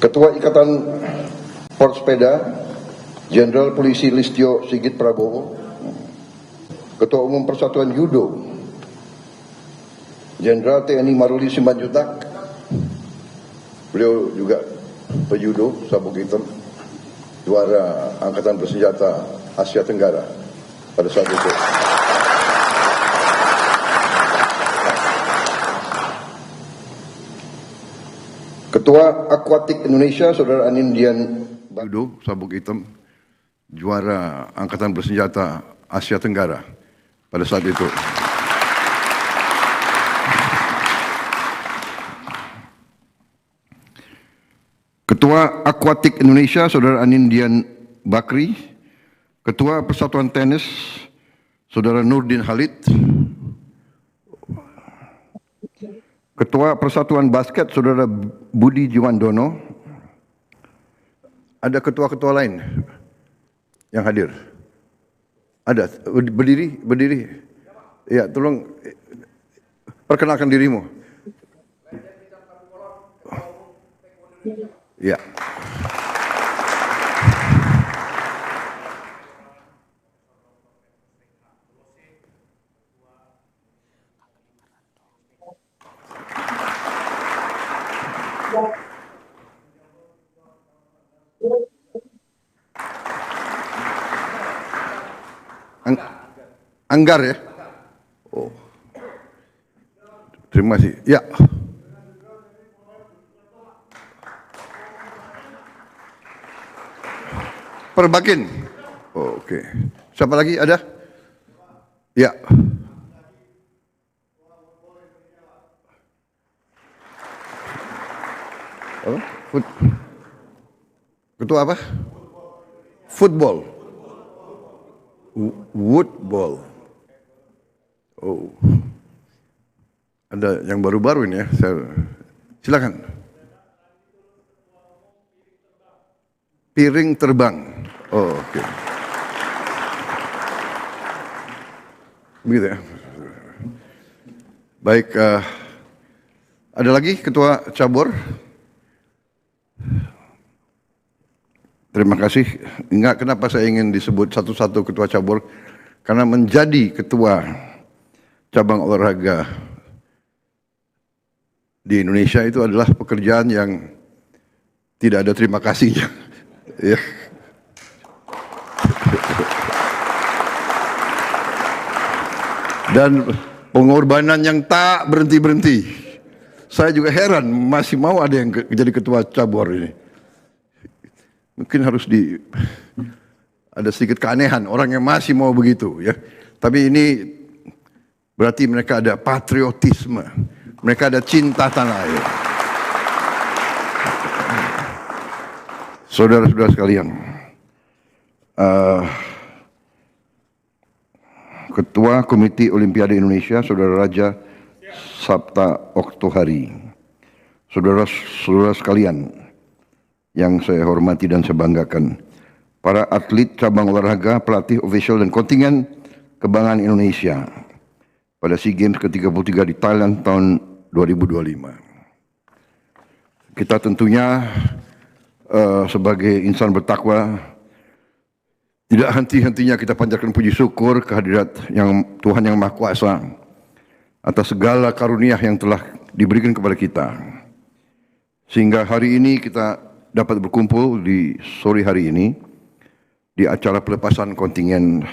Ketua Ikatan Persepeda Jenderal Polisi Listio Sigit Prabowo, Ketua Umum Persatuan Judo Jenderal TNI Maruli Simanjuntak, beliau juga pejudo sabuk hitam, juara Angkatan Bersenjata Asia Tenggara pada saat itu. Ketua Aquatik Indonesia Saudara Anindian Judo sabuk hitam, juara Angkatan Bersenjata Asia Tenggara pada saat itu. Ketua Aquatik Indonesia Saudara Anindian Bakri, Ketua Persatuan Tenis Saudara Nurdin Halid, Ketua Persatuan Basket Saudara Budi Jiwandono. Ada ketua-ketua lain yang hadir? Ada? Berdiri. Ya, tolong perkenalkan dirimu. Ya. Anggar ya? Oh. Terima kasih. Ya. Perbakin. Oh, oke. Siapa lagi ada? Ya. Oh, Ketua apa? Football. Woodball. Oh. Ada yang baru-baru ini ya. Silakan. Piring terbang. Oh, oke. Begitu ya. Baik, ada lagi Ketua Cabur? Terima kasih. Enggak, kenapa saya ingin disebut satu-satu Ketua Cabur? Karena menjadi Ketua Cabang Olahraga di Indonesia itu adalah pekerjaan yang tidak ada terima kasihnya. Ya. Dan pengorbanan yang tak berhenti-berhenti. Saya juga heran masih mau ada yang jadi ketua cabur ini. Mungkin harus ada sedikit keanehan orang yang masih mau begitu ya. Tapi ini berarti mereka ada patriotisme, mereka ada cinta tanah air. Saudara-saudara sekalian, Ketua Komite Olimpiade Indonesia, Saudara Raja Sabta Oktohari, saudara-saudara sekalian yang saya hormati dan saya banggakan, para atlet cabang olahraga, pelatih, ofisial dan kontingen kebanggaan Indonesia pada SEA Games ke-33 di Thailand tahun 2025. Kita tentunya sebagai insan bertakwa tidak henti-hentinya kita panjatkan puji syukur kehadirat yang Tuhan yang Maha Kuasa atas segala karunia yang telah diberikan kepada kita. Sehingga hari ini kita dapat berkumpul di sore hari ini di acara pelepasan kontingen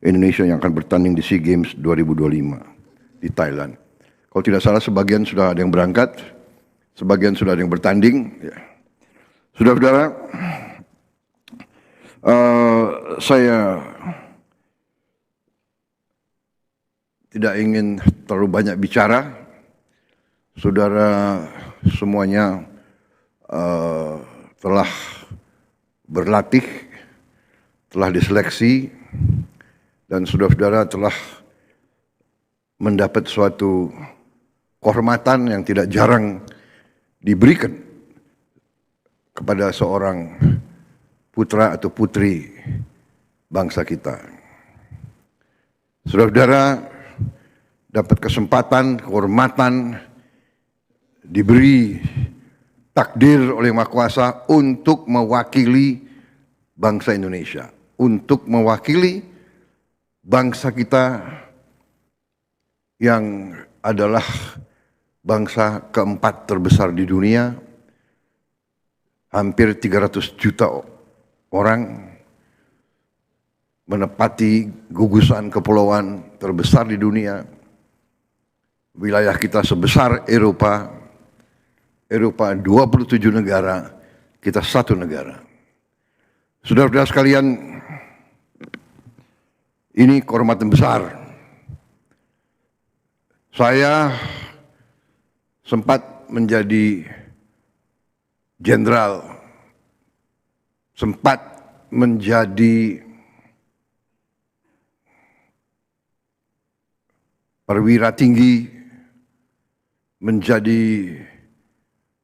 Indonesia yang akan bertanding di SEA Games 2025 di Thailand. Kalau tidak salah sebagian sudah ada yang berangkat, sebagian sudah ada yang bertanding. Ya. Saudara-saudara, saya tidak ingin terlalu banyak bicara. Saudara semuanya telah berlatih, telah diseleksi, dan saudara-saudara telah mendapat suatu kehormatan yang tidak jarang diberikan kepada seorang putra atau putri bangsa kita. Saudara-saudara dapat kesempatan, kehormatan, diberi takdir oleh Maha Kuasa untuk mewakili bangsa Indonesia, untuk mewakili bangsa kita yang adalah bangsa keempat terbesar di dunia, hampir 300 juta orang, menepati gugusan kepulauan terbesar di dunia. Wilayah kita sebesar Eropa 27 negara, kita satu negara. Saudara-saudara sekalian, ini kehormatan besar. Saya sempat menjadi jenderal, sempat menjadi perwira tinggi, menjadi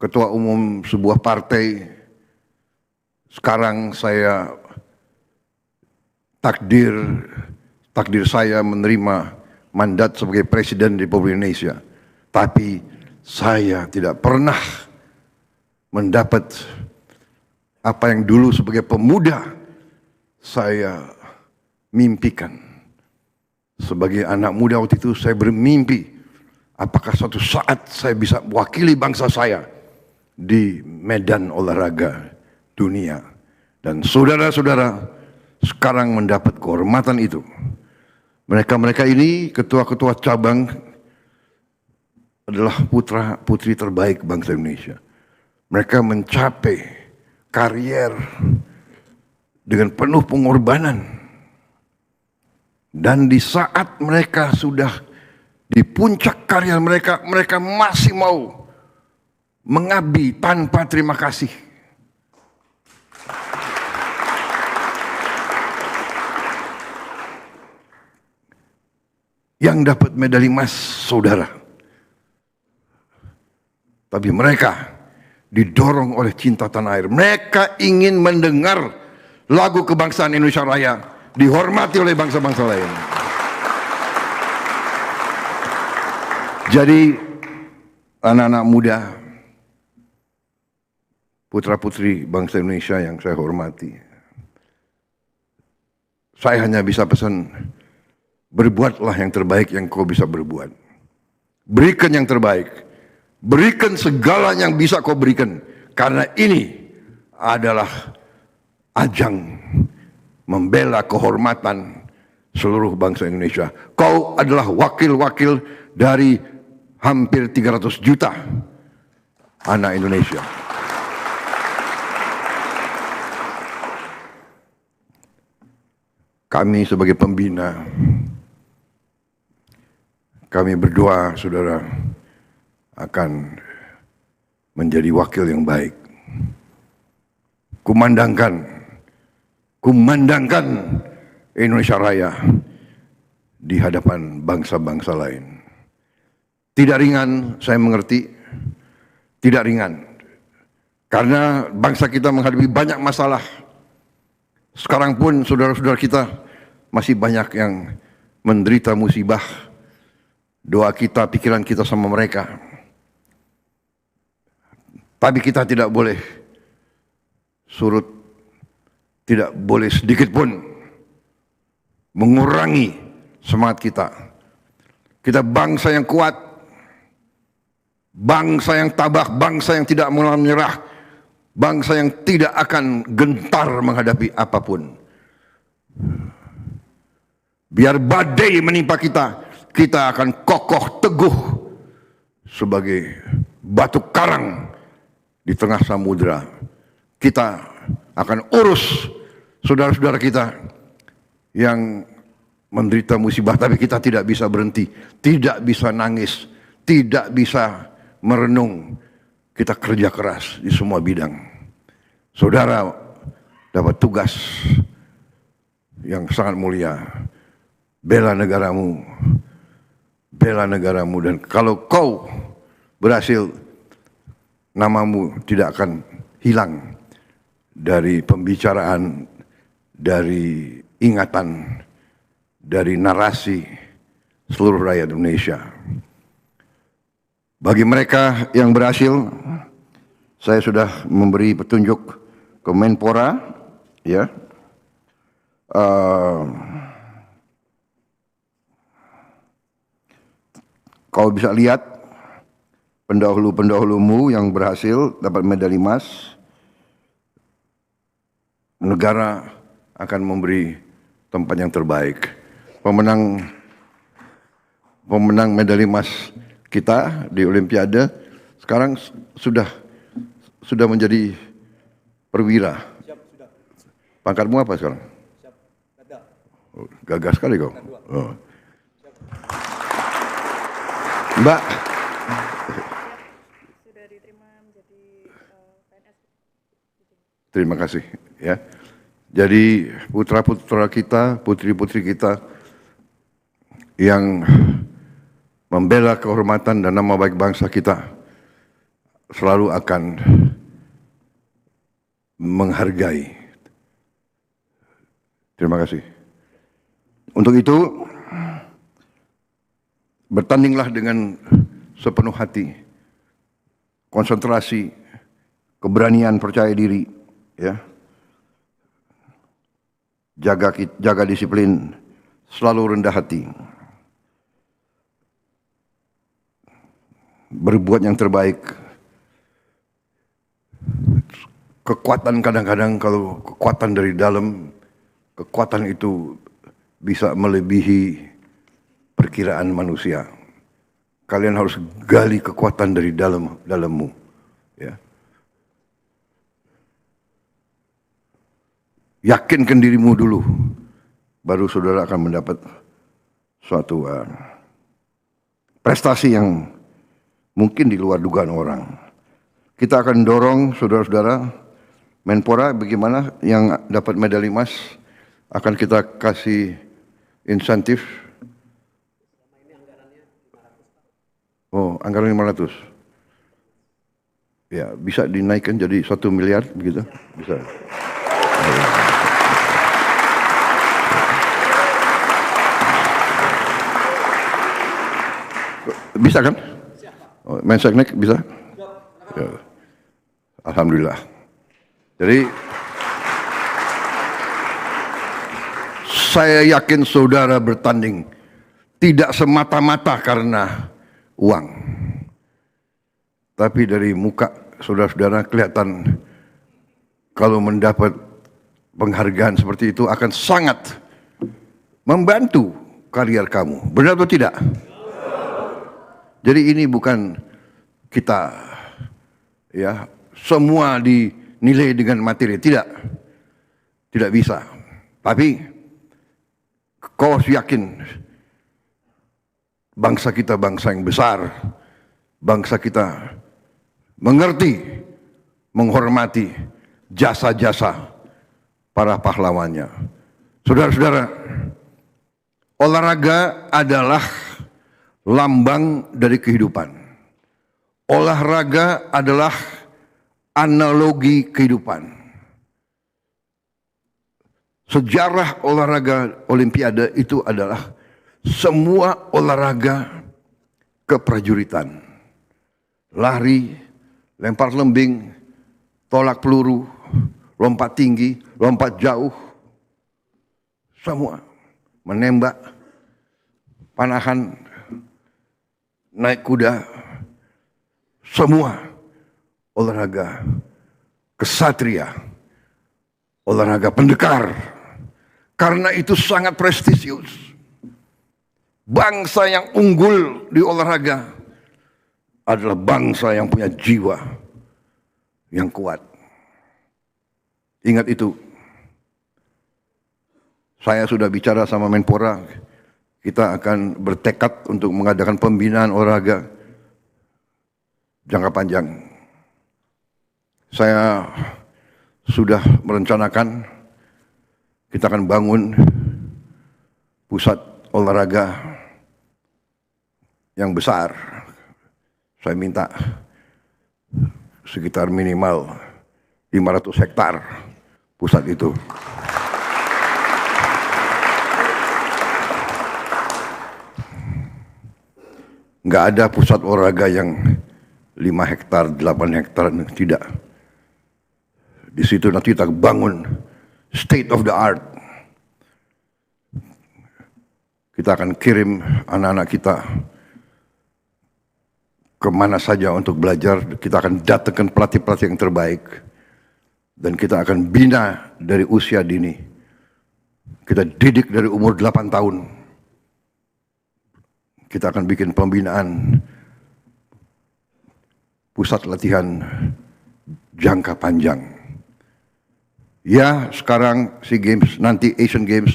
ketua umum sebuah partai. Sekarang saya takdir saya menerima mandat sebagai Presiden Republik Indonesia. Tapi saya tidak pernah mendapat apa yang dulu sebagai pemuda saya mimpikan. Sebagai anak muda waktu itu saya bermimpi, apakah suatu saat saya bisa mewakili bangsa saya di medan olahraga dunia. Dan saudara-saudara sekarang mendapat kehormatan itu. Mereka-mereka ini, ketua-ketua cabang, adalah putra-putri terbaik bangsa Indonesia. Mereka mencapai karier dengan penuh pengorbanan. Dan di saat mereka sudah di puncak karier mereka, mereka masih mau mengabdi tanpa terima kasih. Yang dapat medali emas saudara. Tapi mereka didorong oleh cinta tanah air. Mereka ingin mendengar lagu kebangsaan Indonesia Raya dihormati oleh bangsa-bangsa lain. Jadi anak-anak muda, putra-putri bangsa Indonesia yang saya hormati, saya hanya bisa pesan, berbuatlah yang terbaik yang kau bisa berbuat. Berikan yang terbaik. Berikan segala yang bisa kau berikan. Karena ini adalah ajang membela kehormatan seluruh bangsa Indonesia. Kau adalah wakil-wakil dari hampir 300 juta anak Indonesia. Kami sebagai pembina, kami berdoa saudara akan menjadi wakil yang baik. Kumandangkan Indonesia Raya di hadapan bangsa-bangsa lain. Tidak ringan, saya mengerti, tidak ringan. Karena bangsa kita menghadapi banyak masalah. Sekarang pun saudara-saudara kita masih banyak yang menderita musibah. Doa kita, pikiran kita sama mereka. Tapi kita tidak boleh surut, tidak boleh sedikit pun mengurangi semangat kita. Kita bangsa yang kuat, bangsa yang tabah, bangsa yang tidak mau menyerah, bangsa yang tidak akan gentar menghadapi apapun. Biar badai menimpa kita, kita akan kokoh teguh sebagai batu karang di tengah samudera. Kita akan urus saudara-saudara kita yang menderita musibah, tapi kita tidak bisa berhenti, tidak bisa nangis, tidak bisa merenung. Kita kerja keras di semua bidang. Saudara dapat tugas yang sangat mulia. Bela negaramu. Bela negaramu. Dan kalau kau berhasil, namamu tidak akan hilang dari pembicaraan, dari ingatan, dari narasi seluruh rakyat Indonesia. Bagi mereka yang berhasil, Saya sudah memberi petunjuk ke Menpora, ya. Kau bisa lihat pendahulu-pendahulumu yang berhasil dapat medali emas, negara akan memberi tempat yang terbaik. Pemenang medali emas kita di Olimpiade sekarang sudah menjadi perwira. Pangkatmu apa sekarang? Oh, gagah sekali kau. Oh. Mbak. Sudah diterima menjadi PNS. Terima kasih ya. Jadi putra-putra kita, putri-putri kita yang membela kehormatan dan nama baik bangsa kita selalu akan menghargai. Terima kasih. Untuk itu, bertandinglah dengan sepenuh hati, konsentrasi, keberanian, percaya diri, ya. Jaga disiplin, selalu rendah hati. Berbuat yang terbaik. Kekuatan kadang-kadang kalau kekuatan dari dalam, kekuatan itu bisa melebihi perkiraan manusia. Kalian harus gali kekuatan dari dalammu, ya. Yakinkan dirimu dulu, baru saudara akan mendapat suatu prestasi yang mungkin di luar dugaan orang. Kita akan dorong saudara-saudara, Menpora bagaimana yang dapat medali emas akan kita kasih insentif. Oh, anggaran 500. Ya, bisa dinaikkan jadi 1 miliar begitu? Bisa. Bisa kan? Oh, Menseknek bisa? Ya. Alhamdulillah. Jadi saya yakin saudara bertanding tidak semata-mata karena uang. Tapi dari muka saudara-saudara kelihatan kalau mendapat penghargaan seperti itu akan sangat membantu karier kamu. Benar atau tidak? Jadi ini bukan kita ya semua dinilai dengan materi, tidak bisa. Tapi kau harus yakin bangsa kita bangsa yang besar, bangsa kita mengerti, menghormati jasa-jasa para pahlawannya. Saudara-saudara, olahraga adalah lambang dari kehidupan. Olahraga adalah analogi kehidupan. Sejarah olahraga Olimpiade itu adalah semua olahraga keprajuritan. Lari, lempar lembing, tolak peluru, lompat tinggi, lompat jauh. Semua menembak, panahan, naik kuda, semua olahraga kesatria, olahraga pendekar. Karena itu sangat prestisius. Bangsa yang unggul di olahraga adalah bangsa yang punya jiwa yang kuat. Ingat itu. Saya sudah bicara sama Menpora. Kita akan bertekad untuk mengadakan pembinaan olahraga jangka panjang. Saya sudah merencanakan kita akan bangun pusat olahraga yang besar. Saya minta sekitar minimal 500 hektar pusat itu. Nggak ada pusat olahraga yang 5 hektar, 8 hektar, tidak. Di situ nanti kita bangun state of the art. Kita akan kirim anak-anak kita kemana saja untuk belajar. Kita akan datangkan pelatih-pelatih yang terbaik. Dan kita akan bina dari usia dini. Kita didik dari umur 8 tahun. Kita akan bikin pembinaan pusat latihan jangka panjang. Ya, sekarang SEA Games, nanti Asian Games,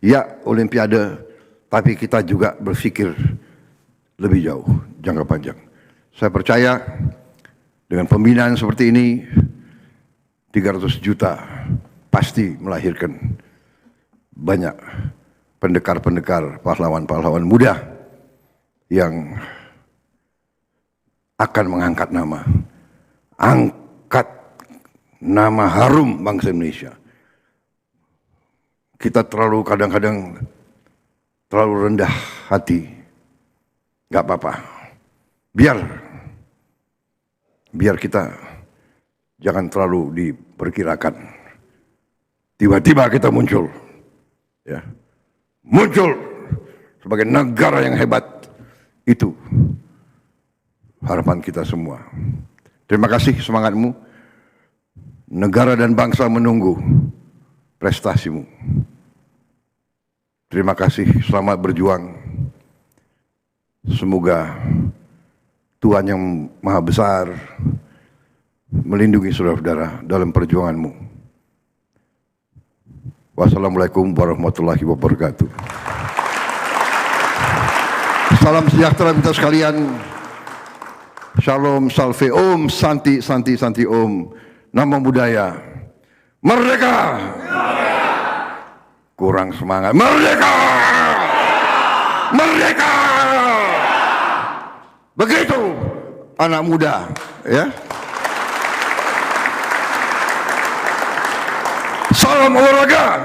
ya Olimpiade, tapi kita juga berpikir lebih jauh, jangka panjang. Saya percaya dengan pembinaan seperti ini, 300 juta pasti melahirkan banyak pendekar-pendekar, pahlawan-pahlawan muda yang akan mengangkat nama. Angkat nama harum bangsa Indonesia. Kita kadang-kadang terlalu rendah hati. Gak apa-apa. Biar kita jangan terlalu diperkirakan. Tiba-tiba kita muncul. Ya. Muncul sebagai negara yang hebat. Itu harapan kita semua. Terima kasih semangatmu. Negara dan bangsa menunggu prestasimu. Terima kasih, selamat berjuang. Semoga Tuhan yang Maha Besar melindungi saudara-saudara dalam perjuanganmu. Wassalamualaikum warahmatullahi wabarakatuh. Salam sejahtera kita sekalian. Shalom, salve, om, santi, santi, santi, om. Nama budaya. Merdeka! Kurang semangat. Merdeka! Merdeka! Begitu anak muda, ya. Salam olahraga.